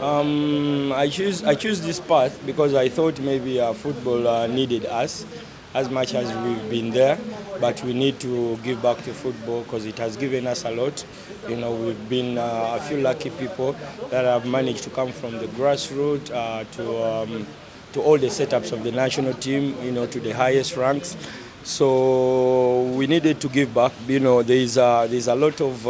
I choose this path because I thought maybe football needed us as much as we've been there, but we need to give back to football because it has given us a lot. We've been a few lucky people that have managed to come from the grassroots to all the setups of the national team, to the highest ranks. So we needed to give back. There's a lot of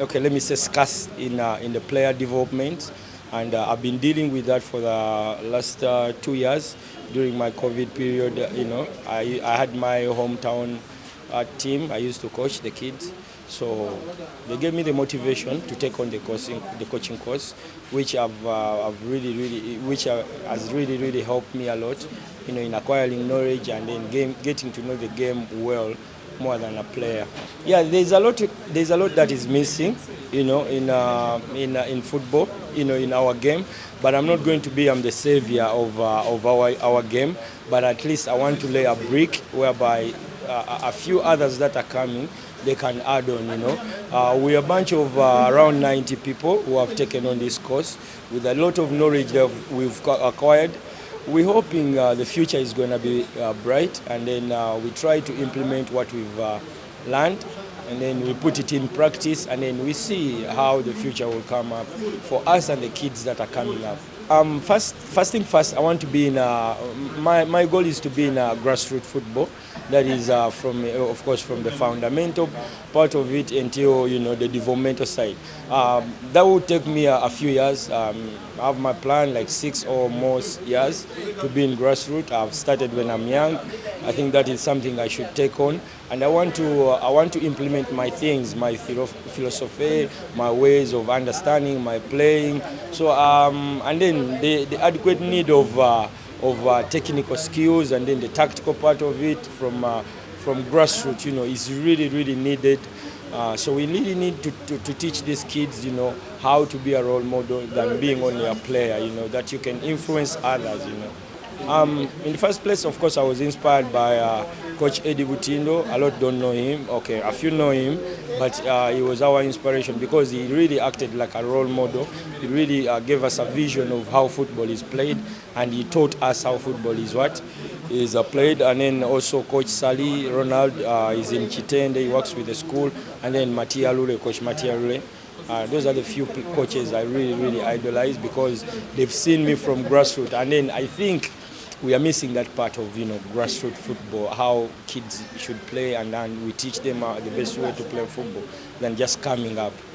okay, let me say, scarce in the player development, and I've been dealing with that for the last 2 years during my COVID period. I had my hometown team. I used to coach the kids, so they gave me the motivation to take on the coaching course, which I've which has really helped me a lot, in acquiring knowledge and then getting to know the game well, more than a player. Yeah, there's a lot that is missing, in football, in our game. But I'm not going to be the savior of our game. But at least I want to lay a brick whereby a few others that are coming, they can add on. We're a bunch of around 90 people who have taken on this course with a lot of knowledge that we've acquired. We're hoping the future is going to be bright, and then we try to implement what we've learned, and then we put it in practice, and then we see how the future will come up for us and the kids that are coming up. First thing first, I want to be in my goal is to be in grassroots football. That is of course, from the fundamental part of it until the developmental side. That will take me a few years. I have my plan, like 6 or more years, to be in grassroots. I've started when I'm young. I think that is something I should take on, and I want to implement my things, my philosophy, my ways of understanding, my playing. So and then the adequate need of technical skills, and then the tactical part of it from grassroots, is really needed. So we really need to teach these kids, how to be a role model than being only a player, that you can influence others. In the first place, of course, I was inspired by Coach Eddie Butindo. A lot don't know him. Okay, a few know him, but he was our inspiration because he really acted like a role model. He really gave us a vision of how football is played, and he taught us how football is played. And then also Coach Sally Ronald is in Chitende. He works with the school. And then Coach Matia Lule. Those are the few coaches I really idolize because they've seen me from grassroots. And then I think we are missing that part of grassroots football, how kids should play, and then we teach them the best way to play football than just coming up.